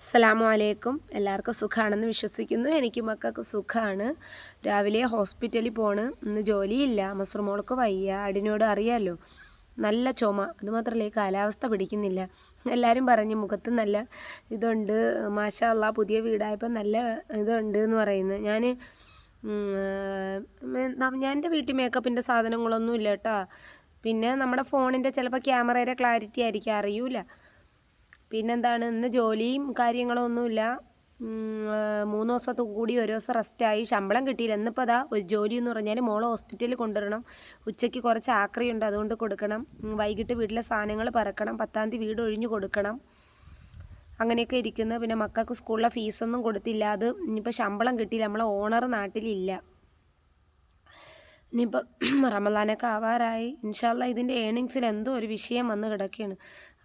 അസ്സലാമു അലൈക്കും. എല്ലാവർക്കും സുഖമാണെന്ന് വിശ്വസിക്കുന്നു. എനിക്ക് മക്കൾക്ക് സുഖമാണ്. രാവിലെ ഹോസ്പിറ്റലിൽ പോണ്. ഇന്ന് ജോലിയില്ല. മസ്റുമോൾക്ക് വയ്യ. അടിനോട് അറിയാമല്ലോ, നല്ല ചുമ. അതുമാത്രമല്ല, ഈ കാലാവസ്ഥ പിടിക്കുന്നില്ല. എല്ലാവരും പറഞ്ഞു മുഖത്ത് നല്ല ഇതുണ്ട്, മാഷാ അല്ലാ, പുതിയ വീടായപ്പോൾ നല്ല ഇതുണ്ട് എന്ന് പറയുന്നത്. ഞാൻ എൻ്റെ വീട്ടിൽ മേക്കപ്പിൻ്റെ സാധനങ്ങളൊന്നും ഇല്ല കേട്ടോ. പിന്നെ നമ്മുടെ ഫോണിൻ്റെ ചിലപ്പോൾ ക്യാമറയുടെ ക്ലാരിറ്റി ആയിരിക്കും, അറിയൂല. പിന്നെന്താണ്, ഇന്ന് ജോലിയും കാര്യങ്ങളൊന്നുമില്ല. 3 ദിവസത്തെ കൂടി ഒരു ദിവസം റെസ്റ്റായി. ശമ്പളം കിട്ടിയില്ല. ഇന്നിപ്പോൾ അതാ ഒരു ജോലി എന്ന് പറഞ്ഞാൽ മോളെ ഹോസ്പിറ്റലിൽ കൊണ്ടുവരണം. ഉച്ചയ്ക്ക് കുറച്ച് ആക്രിയുണ്ട്, അതുകൊണ്ട് കൊടുക്കണം. വൈകിട്ട് വീട്ടിലെ സാധനങ്ങൾ പറക്കണം. 10-ാം തീയതി വീട് ഒഴിഞ്ഞു കൊടുക്കണം. അങ്ങനെയൊക്കെ ഇരിക്കുന്നു. പിന്നെ മക്കൾക്ക് സ്കൂളിലെ ഫീസൊന്നും കൊടുത്തില്ല. അത് ഇനിയിപ്പോൾ ശമ്പളം കിട്ടിയില്ല. നമ്മളെ ഓണർ നാട്ടിലില്ല. ഇനിയിപ്പോൾ റമദാനൊക്കെ ആവാറായി. ഇൻഷാ അല്ലാ ഇതിൻ്റെ ഏണിങ്സിൽ എന്തോ ഒരു വിഷയം വന്ന് കിടക്കുകയാണ്.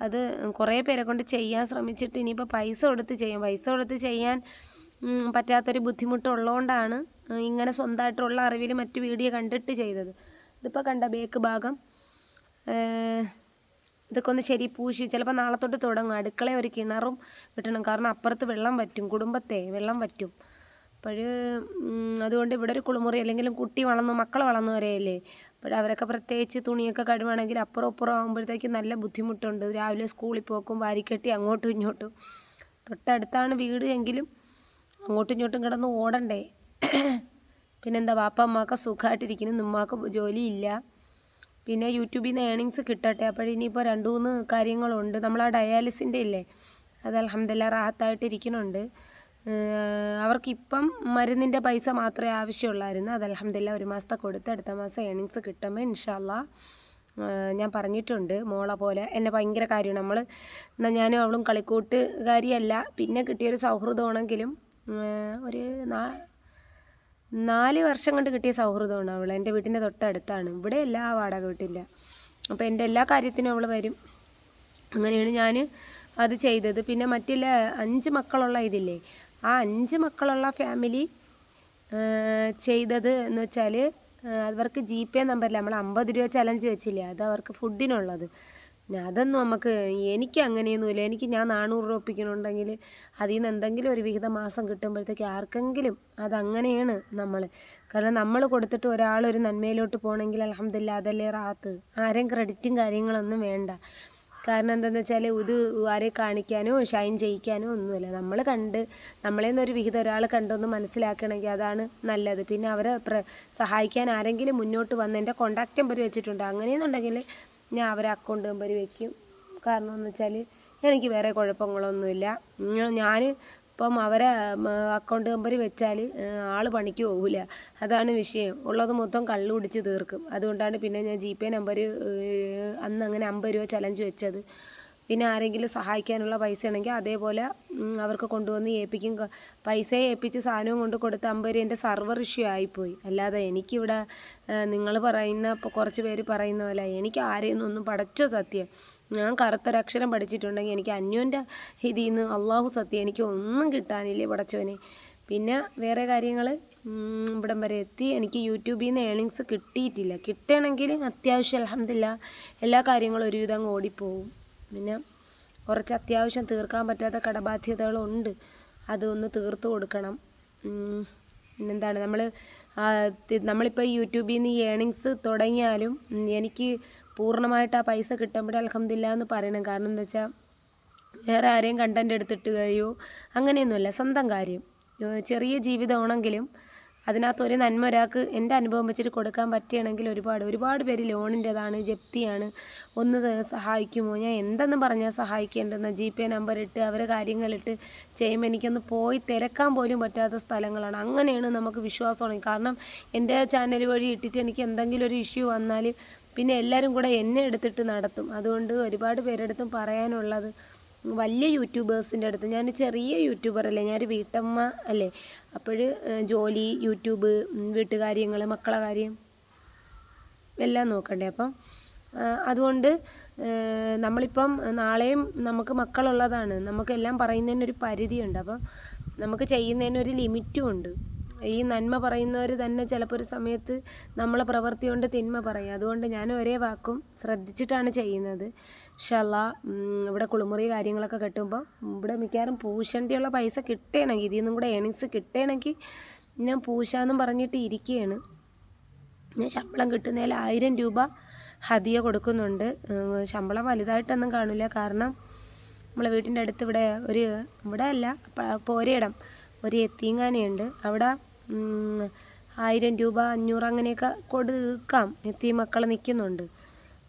അത് കുറേ പേരെ കൊണ്ട് ചെയ്യാൻ ശ്രമിച്ചിട്ട് ഇനിയിപ്പോൾ പൈസ കൊടുത്ത് ചെയ്യാൻ പറ്റാത്തൊരു ബുദ്ധിമുട്ടുള്ളതുകൊണ്ടാണ് ഇങ്ങനെ സ്വന്തമായിട്ടുള്ള അറിവിൽ മറ്റു വീഡിയോ കണ്ടിട്ട് ചെയ്തത്. ഇതിപ്പോൾ കണ്ട ബേക്ക് ഭാഗം ഇതൊക്കെ ഒന്ന് ശരി പൂശി ചിലപ്പോൾ നാളെ തൊട്ട് തുടങ്ങും. അടുക്കള ഒരു കിണറും വെട്ടണം, കാരണം അപ്പുറത്ത് വെള്ളം വറ്റും, കുടുംബത്തെ വെള്ളം വറ്റും. അതുകൊണ്ട് ഇവിടെ ഒരു കുളിമുറി, അല്ലെങ്കിലും മക്കൾ വളർന്നു വരെയല്ലേ. അവരൊക്കെ പ്രത്യേകിച്ച് തുണിയൊക്കെ കഴുകുകയാണെങ്കിൽ അപ്പുറം ആകുമ്പോഴത്തേക്ക് നല്ല ബുദ്ധിമുട്ടുണ്ട്. രാവിലെ സ്കൂളിൽ പോക്കും വാരിക്കെട്ടി അങ്ങോട്ടും ഇങ്ങോട്ടും. തൊട്ടടുത്താണ് വീട് എങ്കിലും അങ്ങോട്ടും ഇങ്ങോട്ടും കിടന്ന് ഓടണ്ടേ. പിന്നെന്താ, വാപ്പമ്മക്ക് സുഖമായിട്ടിരിക്കുന്നു, ഉമ്മാക്ക് ജോലിയില്ല. പിന്നെ യൂട്യൂബിൽ നിന്ന് ഏണിങ്സ് കിട്ടട്ടെ. ഇനിയിപ്പോൾ 2-3 കാര്യങ്ങളുണ്ട്. നമ്മൾ ആ ഡയാലിസിൻ്റെ ഇല്ലേ, അത് അൽഹംദുലില്ലാ റാഹത്തായിട്ടിരിക്കുന്നുണ്ട്. അവർക്കിപ്പം മരുന്നിൻ്റെ പൈസ മാത്രമേ ആവശ്യമുള്ളായിരുന്നു. അത് അൽഹംദുലില്ലാ 1 മാസത്തെ കൊടുത്ത് അടുത്ത മാസം ഏണിങ്സ് കിട്ടുമ്പോൾ ഇൻഷാ അല്ലാ ഞാൻ പറഞ്ഞിട്ടുണ്ട്. മോളെ പോലെ എന്നെ ഭയങ്കര കാര്യമാണ്. എന്നാൽ ഞാനും അവളും കളിക്കൂട്ടുകാരിയല്ല. പിന്നെ കിട്ടിയൊരു സൗഹൃദമാണെങ്കിലും ഒരു 4 വർഷം കൊണ്ട് കിട്ടിയ സൗഹൃദമാണ് അവൾ. എൻ്റെ വീട്ടിൻ്റെ തൊട്ടടുത്താണ്. ഇവിടെ എല്ലാ വാടക വീട്ടില്ല. അപ്പോൾ എൻ്റെ എല്ലാ കാര്യത്തിനും അവൾ വരും. അങ്ങനെയാണ് ഞാൻ അത് ചെയ്തത്. പിന്നെ മറ്റുള്ള 5 മക്കളുള്ള ഇതില്ലേ, ആ 5 മക്കളുള്ള ഫാമിലി ചെയ്തത് എന്ന് വെച്ചാൽ അവർക്ക് GPay നമ്പറില്ല, നമ്മൾ 50 രൂപ ചലഞ്ച് വെച്ചില്ലേ, അത് അവർക്ക് ഫുഡിനുള്ളത്. അതൊന്നും എനിക്ക് അങ്ങനെയൊന്നുമില്ല. ഞാൻ 400 രൂപ ഒപ്പിക്കണമെന്നുണ്ടെങ്കിൽ അതിൽ നിന്ന് എന്തെങ്കിലും ഒരു വിഹിതം മാസം കിട്ടുമ്പോഴത്തേക്ക് ആർക്കെങ്കിലും അതങ്ങനെയാണ് നമ്മൾ. കാരണം നമ്മൾ കൊടുത്തിട്ട് ഒരാളൊരു നന്മയിലോട്ട് പോകണമെങ്കിൽ അൽഹംദുലില്ലാ അതല്ലേ റാഹത്ത്. ആരെയും ക്രെഡിറ്റും കാര്യങ്ങളൊന്നും വേണ്ട. കാരണം എന്താണെന്ന് വെച്ചാൽ ഇത് ആരെ കാണിക്കാനോ ഷൈൻ ചെയ്യിക്കാനോ ഒന്നുമില്ല. നമ്മളേന്നൊരു വിഹിതം ഒരാൾ കണ്ടൊന്ന് മനസ്സിലാക്കണമെങ്കിൽ അതാണ് നല്ലത്. പിന്നെ അവരെ സഹായിക്കാൻ ആരെങ്കിലും മുന്നോട്ട് വന്ന് എൻ്റെ കോണ്ടാക്ട് നമ്പർ വെച്ചിട്ടുണ്ട്. അങ്ങനെയെന്നുണ്ടെങ്കിൽ ഞാൻ അവരെ അക്കൗണ്ട് നമ്പർ വയ്ക്കും. കാരണം എന്ന് വെച്ചാൽ എനിക്ക് വേറെ കുഴപ്പങ്ങളൊന്നുമില്ല. ഞാൻ ഇപ്പം അവരെ അക്കൗണ്ട് നമ്പർ വെച്ചാൽ ആൾ പണിക്ക് പോകില്ല. അതാണ് വിഷയം. ഉള്ളത് മൊത്തം കള്ളു കുടിച്ച് തീർക്കും. അതുകൊണ്ടാണ് പിന്നെ ഞാൻ GPay നമ്പർ അന്ന് അങ്ങനെ 50 രൂപ ചലഞ്ച് വെച്ചത്. പിന്നെ ആരെങ്കിലും സഹായിക്കാനുള്ള പൈസ ആണെങ്കിൽ അതേപോലെ അവർക്ക് കൊണ്ടുവന്ന് ഏൽപ്പിക്കും. പൈസയെ ഏൽപ്പിച്ച് സാധനവും കൊണ്ട് കൊടുത്ത് 50 രൂപ എൻ്റെ സർവർ ഇഷ്യൂ ആയിപ്പോയി. അല്ലാതെ എനിക്കിവിടെ നിങ്ങൾ കുറച്ച് പേര് പറയുന്ന പോലെ എനിക്ക് ആരെയൊന്നും പടച്ച സത്യം, ഞാൻ കറുത്തൊരക്ഷരം പഠിച്ചിട്ടുണ്ടെങ്കിൽ എനിക്ക് അന്യോൻ്റെ ഇതിൽ നിന്ന് അള്ളാഹു സത്യം എനിക്ക് ഒന്നും കിട്ടാനില്ലേ പടച്ചവനെ. പിന്നെ വേറെ കാര്യങ്ങൾ ഇവിടം വരെ എത്തി. എനിക്ക് യൂട്യൂബിൽ നിന്ന് ഏണിങ്സ് കിട്ടിയിട്ടില്ല. കിട്ടണമെങ്കിൽ അത്യാവശ്യം അൽഹംദുലില്ലാ എല്ലാ കാര്യങ്ങളും ഒരുവിധം അങ്ങ് ഓടിപ്പോവും. പിന്നെ കുറച്ച് അത്യാവശ്യം തീർക്കാൻ പറ്റാത്ത കടബാധ്യതകളുണ്ട്, അതൊന്ന് തീർത്ത് കൊടുക്കണം. പിന്നെന്താണ്, നമ്മളിപ്പോൾ യൂട്യൂബിൽ നിന്ന് ഈ ഏണിങ്സ് തുടങ്ങിയാലും എനിക്ക് പൂർണ്ണമായിട്ട് ആ പൈസ കിട്ടുമ്പോഴേ അൽഹംദുലില്ലാ എന്ന് പറയണം. കാരണം എന്താ വെച്ചാൽ വേറെ ആരെയും കണ്ടൻ്റ് എടുത്തിട്ടുകയോ അങ്ങനെയൊന്നുമില്ല. സ്വന്തം കാര്യം, ചെറിയ ജീവിതമാണെങ്കിലും അതിനകത്തൊരു നന്മ ഒരാൾക്ക് എൻ്റെ അനുഭവം വെച്ചിട്ട് കൊടുക്കാൻ പറ്റുകയാണെങ്കിൽ ഒരുപാട് പേര് ലോണിൻ്റെതാണ്, ജപ്തിയാണ്, ഒന്ന് സഹായിക്കുമോ, ഞാൻ എന്തെന്ന് പറഞ്ഞാൽ സഹായിക്കേണ്ടതെന്ന് GPay നമ്പർ ഇട്ട് അവരെ കാര്യങ്ങളിട്ട് ചെയ്യുമ്പോൾ എനിക്കൊന്ന് പോയി തിരക്കാൻ പോലും പറ്റാത്ത സ്ഥലങ്ങളാണ്. അങ്ങനെയാണ് നമുക്ക് വിശ്വാസമാണ്. കാരണം എൻ്റെ ചാനൽ വഴി ഇട്ടിട്ട് എനിക്ക് എന്തെങ്കിലും ഒരു ഇഷ്യൂ വന്നാൽ പിന്നെ എല്ലാവരും കൂടെ എന്നെ എടുത്തിട്ട് നടത്തും. അതുകൊണ്ട് ഒരുപാട് പേരെടുത്തും പറയാനുള്ളത്, വലിയ യൂട്യൂബേഴ്സിൻ്റെ അടുത്ത്, ഞാൻ ചെറിയ യൂട്യൂബറല്ലേ, ഞാനൊരു വീട്ടമ്മ അല്ലേ. ജോലി, യൂട്യൂബ്, വീട്ടുകാര്യങ്ങൾ, മക്കളെ കാര്യം എല്ലാം നോക്കണ്ടേ. അതുകൊണ്ട് നമ്മളിപ്പം നാളെയും നമുക്ക് മക്കളുള്ളതാണ്. നമുക്കെല്ലാം പറയുന്നതിനൊരു പരിധിയുണ്ട്. നമുക്ക് ചെയ്യുന്നതിനൊരു ലിമിറ്റും ഉണ്ട്. ഈ നന്മ പറയുന്നവർ തന്നെ ചിലപ്പോൾ ഒരു സമയത്ത് നമ്മളെ പ്രവൃത്തി കൊണ്ട് തിന്മ പറയും. അതുകൊണ്ട് ഞാൻ ഒരേ വാക്കും ശ്രദ്ധിച്ചിട്ടാണ് ചെയ്യുന്നത്. ഇൻഷാ അല്ലാ ഇവിടെ കുളിമുറി കാര്യങ്ങളൊക്കെ കെട്ടുമ്പോൾ ഇവിടെ മിക്കവാറും പൂശണ്ടിയുള്ള പൈസ കിട്ടണമെങ്കിൽ ഇതിൽ നിന്നും കൂടെ ഏണിങ്സ് കിട്ടണമെങ്കിൽ ഞാൻ പൂശാന്നും പറഞ്ഞിട്ട് ഇരിക്കുകയാണ്. ഞാൻ ശമ്പളം കിട്ടുന്നതിൽ 1000 രൂപ ഹദിയ കൊടുക്കുന്നുണ്ട്. ശമ്പളം വലുതായിട്ടൊന്നും കാണില്ല, കാരണം നമ്മളെ വീട്ടിൻ്റെ അടുത്ത് ഇവിടെ അല്ല പോരയിടം ഒരു യത്തീംഖാനയുണ്ട്. അവിടെ 1000 രൂപ 500 അങ്ങനെയൊക്കെ കൊടുക്കാം. യത്തീം മക്കൾ നിൽക്കുന്നുണ്ട്,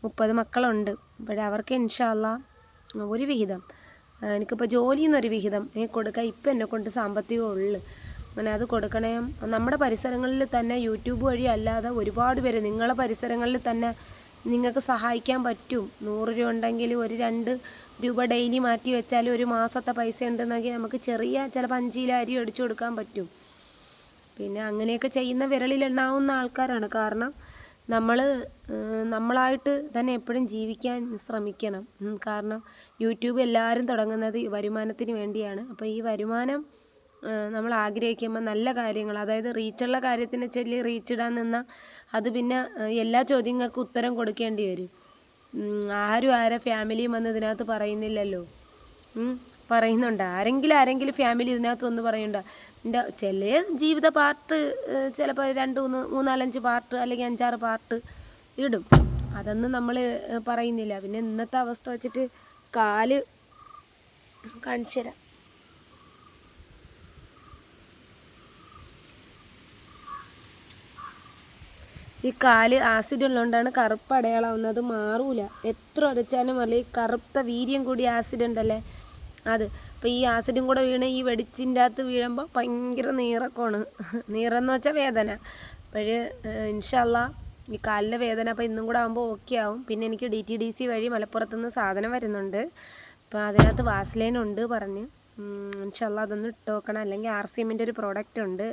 30 മക്കളുണ്ട്. അപ്പോഴേ അവർക്ക് ഇൻഷാ അല്ലാ ഒരു വിഹിതം, എനിക്കിപ്പോൾ ജോലിയിൽ നിന്നൊരു വിഹിതം കൊടുക്കാൻ ഇപ്പം എന്നെ കൊണ്ട് സാമ്പത്തികം ഉള്ളു. അങ്ങനെ അത് കൊടുക്കണേ. നമ്മുടെ പരിസരങ്ങളിൽ തന്നെ യൂട്യൂബ് വഴി അല്ലാതെ ഒരുപാട് പേര് നിങ്ങളെ പരിസരങ്ങളിൽ തന്നെ നിങ്ങൾക്ക് സഹായിക്കാൻ പറ്റും. 100 രൂപ ഉണ്ടെങ്കിൽ ഒരു 2 രൂപ ഡെയിലി മാറ്റി വെച്ചാൽ ഒരു മാസത്തെ പൈസ ഉണ്ടെന്നെങ്കിൽ നമുക്ക് ചിലപ്പോൾ 5 കിലോ അരി അടിച്ചു കൊടുക്കാൻ പറ്റും. പിന്നെ അങ്ങനെയൊക്കെ ചെയ്യുന്ന വിരലിലെണ്ണാവുന്ന ആൾക്കാരാണ്. കാരണം നമ്മളായിട്ട് തന്നെ എപ്പോഴും ജീവിക്കാൻ ശ്രമിക്കണം. കാരണം യൂട്യൂബ് എല്ലാവരും തുടങ്ങുന്നത് വരുമാനത്തിന് വേണ്ടിയാണ്. അപ്പോൾ ഈ വരുമാനം നമ്മൾ ആഗ്രഹിക്കുമ്പോൾ നല്ല കാര്യങ്ങൾ, അതായത് റീച്ചുള്ള കാര്യത്തിനെ ചൊല്ലി റീച്ചിടാൻ നിന്നാൽ അത് പിന്നെ എല്ലാ ചോദ്യങ്ങൾക്കും ഉത്തരം കൊടുക്കേണ്ടി വരും. ആരെ ഫാമിലിയും വന്ന് ഇതിനകത്ത് പറയുന്നില്ലല്ലോ. പറയുന്നുണ്ട് ആരെങ്കിലും ഫാമിലി ഇതിനകത്ത് വന്ന് പറയുന്നുണ്ടോ? എൻ്റെ ചില ജീവിത പാർട്ട് ചിലപ്പോൾ 2, 3, 4, 5 പാർട്ട് അല്ലെങ്കിൽ 5, 6 പാർട്ട് ഇടും. അതൊന്നും നമ്മൾ പറയുന്നില്ല. പിന്നെ ഇന്നത്തെ അവസ്ഥ വെച്ചിട്ട് കാല് കാണിച്ചു തരാം. ഈ കാല് ആസിഡ് ഉള്ളതുകൊണ്ടാണ് കറുപ്പ് അടയാളാവുന്നത്, മാറൂല. എത്ര ഉരച്ചാലും ഈ കറുത്ത വീര്യം കൂടി ആസിഡ് ഉണ്ടല്ലേ അത്. അപ്പോൾ ഈ ആസിഡും കൂടെ വീണ് ഈ വെടിച്ചിൻ്റെ അകത്ത് വീഴുമ്പോൾ ഭയങ്കര നീറക്കമാണ്. നീറെന്ന് വെച്ചാൽ വേദന. അപ്പോഴ് ഇൻഷാ അല്ലാ ഈ കാലിലെ വേദന അപ്പോൾ ഇന്നും കൂടെ ആകുമ്പോൾ ഓക്കെ ആവും. പിന്നെ എനിക്ക് DTDC വഴി മലപ്പുറത്തുനിന്ന് സാധനം വരുന്നുണ്ട്. അപ്പോൾ അതിനകത്ത് വാസ്ലൈൻ ഉണ്ട് പറഞ്ഞ്. ഇൻഷാ അല്ലാ അതൊന്ന് ഇട്ട് നോക്കണം. അല്ലെങ്കിൽ RCMൻ്റെ ഒരു പ്രോഡക്റ്റ് ഉണ്ട്,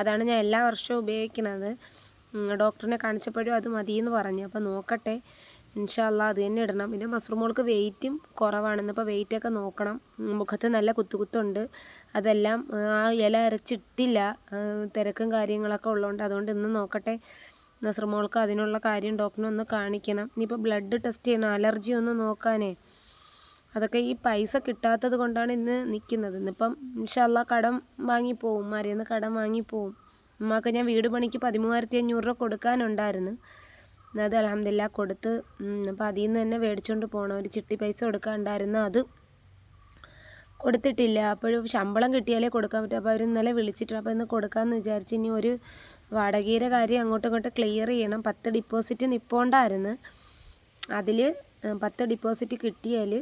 അതാണ് ഞാൻ എല്ലാ വർഷവും ഉപയോഗിക്കുന്നത്. ഡോക്ടറിനെ കാണിച്ചപ്പോഴും അത് മതിയെന്ന് പറഞ്ഞു. അപ്പോൾ നോക്കട്ടെ, ഇൻഷാ അല്ലാ അത് തന്നെ ഇടണം. പിന്നെ മസ്റൂമോൾക്ക് വെയിറ്റും കുറവാണെന്ന്, അപ്പോൾ വെയിറ്റൊക്കെ നോക്കണം. മുഖത്ത് നല്ല കുത്തുണ്ട്, അതെല്ലാം ആ ഇല അരച്ചിട്ടില്ല, തിരക്കും കാര്യങ്ങളൊക്കെ ഉള്ളതുകൊണ്ട്. അതുകൊണ്ട് ഇന്ന് നോക്കട്ടെ. നസ്രമോൾക്ക് അതിനുള്ള കാര്യം ഡോക്ടറിനെ ഒന്ന് കാണിക്കണം. ഇനിയിപ്പോൾ ബ്ലഡ് ടെസ്റ്റ് ചെയ്യണം, അലർജി ഒന്ന് നോക്കാനേ. അതൊക്കെ ഈ പൈസ കിട്ടാത്തത് കൊണ്ടാണ് ഇന്ന് നിൽക്കുന്നത്. ഇന്നിപ്പം ഇൻഷാ അല്ലാ കടം വാങ്ങിപ്പോവും, ഉമ്മാരെന്ന് കടം വാങ്ങിപ്പോവും. ഉമ്മാക്ക് ഞാൻ വീട് പണിക്ക് 13,500 രൂപ കൊടുക്കാനുണ്ടായിരുന്നു. അത് അൽഹംദുലില്ലാ കൊടുത്ത്. അപ്പോൾ അതിൽ നിന്ന് തന്നെ മേടിച്ചുകൊണ്ട് പോകണം. ഒരു ചിട്ടി പൈസ കൊടുക്കാനുണ്ടായിരുന്നു, അത് കൊടുത്തിട്ടില്ല. അപ്പോഴും ശമ്പളം കിട്ടിയാലേ കൊടുക്കാൻ പറ്റും. അപ്പോൾ അവർ ഇന്നലെ വിളിച്ചിട്ടുണ്ട്. അപ്പോൾ ഇന്ന് കൊടുക്കാമെന്ന് വിചാരിച്ച്. ഇനി ഒരു വാടകയുടെ കാര്യം അങ്ങോട്ടും ഇങ്ങോട്ടും ക്ലിയർ ചെയ്യണം. 10 ഡിപ്പോസിറ്റ് നിൽപ്പുണ്ടായിരുന്നു. അതിൽ 10 ഡിപ്പോസിറ്റ് കിട്ടിയാൽ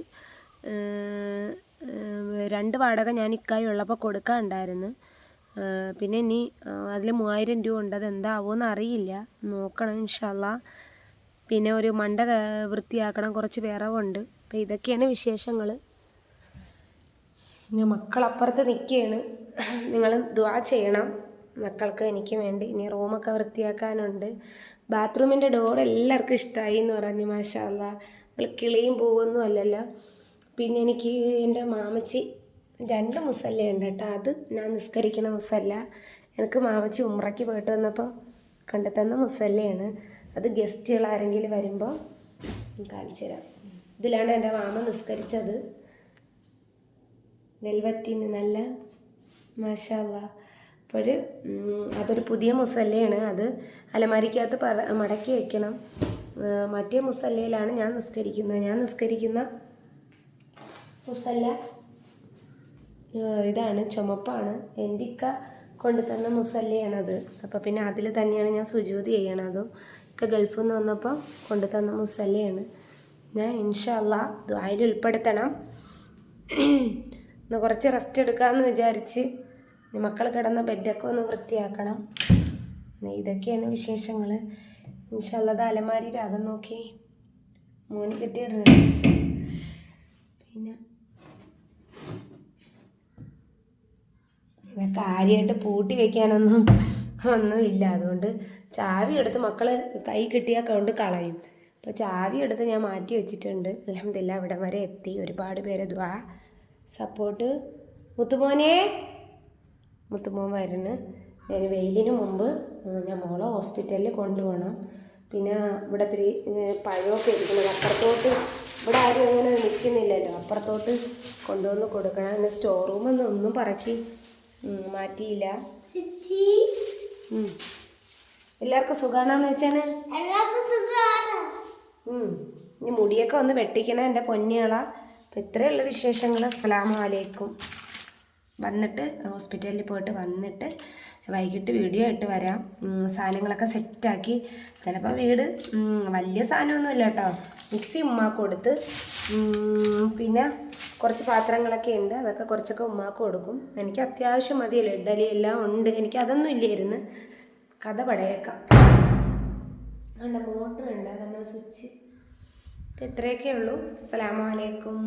2 വാടക ഞാൻ ഇക്കായി ഉള്ളപ്പോൾ കൊടുക്കാനുണ്ടായിരുന്നു. പിന്നെ ഇനി അതിൽ 3000 രൂപ ഉണ്ട്, അതെന്താവുമെന്ന് അറിയില്ല, നോക്കണം ഇൻഷാ അല്ലാ. പിന്നെ ഒരു മണ്ട വൃത്തിയാക്കണം, കുറച്ച് വിറവുണ്ട്. അപ്പോൾ ഇതൊക്കെയാണ് വിശേഷങ്ങൾ. പിന്നെ മക്കളപ്പുറത്ത് നിൽക്കുകയാണ്, നിങ്ങൾ ദുആ ചെയ്യണം മക്കൾക്ക് എനിക്ക് വേണ്ടി. ഇനി റൂമൊക്കെ വൃത്തിയാക്കാനുണ്ട്. ബാത്റൂമിൻ്റെ ഡോർ എല്ലാവർക്കും ഇഷ്ടമായി എന്ന് പറഞ്ഞു, മാഷാ അല്ലാ. നമ്മൾ കിളിയും പൂവൊന്നും അല്ലല്ലോ. പിന്നെ എനിക്ക് എൻ്റെ മാമച്ചി 2 മുസല്ലയുണ്ട് കേട്ടോ. അത് ഞാൻ നിസ്കരിക്കുന്ന മുസല്ല. എനിക്ക് മാമച്ചി ഉംറയ്ക്ക് പോയിട്ട് വന്നപ്പോൾ കണ്ടെത്തുന്ന മുസല്ലയാണ്. അത് ഗസ്റ്റുകൾ ആരെങ്കിലും വരുമ്പോൾ കാണിച്ചു തരാം. ഇതിലാണ് എൻ്റെ മാമ നിസ്കരിച്ചത്. വെൽവറ്റിന് നല്ല മാഷാ അല്ലാ. അപ്പോൾ അതൊരു പുതിയ മുസല്ലയാണ്. അത് അലമാരിക്കകത്ത് മടക്കി വയ്ക്കണം. മറ്റേ മുസല്ലയിലാണ് ഞാൻ നിസ്കരിക്കുന്നത്. ഞാൻ നിസ്കരിക്കുന്ന മുസല്ല ഇതാണ്, ചുമപ്പാണ്. എൻ്റെ ഇക്ക കൊണ്ടുതന്ന മുസല്ലയാണത്. അപ്പോൾ പിന്നെ അതിൽ തന്നെയാണ് ഞാൻ സുജൂദ് ചെയ്യണതും. ഒക്കെ ഗൾഫിൽ നിന്ന് വന്നപ്പോൾ കൊണ്ടുതന്ന മുസല്ലയാണ്. ഞാൻ ഇൻഷാ അല്ലാ ദുആയിൽ ഉൾപ്പെടുത്തണം. ഇന്ന് കുറച്ച് റെസ്റ്റ് എടുക്കാമെന്ന് വിചാരിച്ച്. മക്കൾ കിടന്ന ബെഡൊക്കെ ഒന്ന് വൃത്തിയാക്കണം. ഇതൊക്കെയാണ് വിശേഷങ്ങൾ. ഇൻഷാ അല്ലാ അത് അലമാരിയുടെ അകം നോക്കി മോന് കിട്ടിയ ഡ്രസ്സ്. പിന്നെ കാര്യമായിട്ട് പൂട്ടി ഒന്നുമില്ല. അതുകൊണ്ട് ചാവി എടുത്ത് മക്കൾ കൈ കിട്ടിയാൽ കൊണ്ട് കളയും. അപ്പോൾ ചാവി എടുത്ത് ഞാൻ മാറ്റി വെച്ചിട്ടുണ്ട്. അൽഹംദുലില്ലാ ഇവിടം വരെ എത്തി. ഒരുപാട് പേര് ദുആ സപ്പോർട്ട്. മുത്തുമോൻ വരുന്നു. ഞാൻ വെയിലിന് മുമ്പ് ഞാൻ മോളെ ഹോസ്പിറ്റലിൽ കൊണ്ടുപോകണം. പിന്നെ ഇവിടെ ഇത്തിരി പഴമൊക്കെ ഇരിക്കുന്നത് അപ്പുറത്തോട്ട്, ഇവിടെ ആരും അങ്ങനെ നിൽക്കുന്നില്ലല്ലോ, അപ്പുറത്തോട്ട് കൊണ്ടുവന്ന് കൊടുക്കണം. പിന്നെ സ്റ്റോർ റൂമൊന്നും ഒന്നും പറക്കി മാറ്റിയില്ല. എല്ലാവർക്കും സുഖമാണെന്ന് വെച്ചാണ്. ഇനി മുടിയൊക്കെ ഒന്ന് വെട്ടിക്കണം എൻ്റെ പൊന്നികളാ. അപ്പം ഇത്രയുള്ള വിശേഷങ്ങൾ. അസ്സലാമു അലൈക്കും. വന്നിട്ട് ഹോസ്പിറ്റലിൽ പോയിട്ട് വന്നിട്ട് വൈകിട്ട് വീഡിയോ ആയിട്ട് വരാം. സാധനങ്ങളൊക്കെ സെറ്റാക്കി. ചിലപ്പോൾ വീട് വലിയ സാധനമൊന്നുമില്ല കേട്ടോ. മിക്സി ഉമ്മാക്ക് കൊടുത്ത്, പിന്നെ കുറച്ച് പാത്രങ്ങളൊക്കെ ഉണ്ട്, അതൊക്കെ കുറച്ചൊക്കെ ഉമ്മാക്ക് കൊടുക്കും. എനിക്ക് അത്യാവശ്യം മതിയല്ലോ, ഇഡ്ഡലി എല്ലാം ഉണ്ട്. എനിക്ക് അതൊന്നും ഇല്ലായിരുന്നു. കഥ പടയേക്കാം. അതുകൊണ്ട് മോട്ടറുണ്ട്, നമ്മൾ സ്വിച്ച്. ഇപ്പം ഇത്രയൊക്കെ ഉള്ളൂ. അസ്സലാമു അലൈക്കും.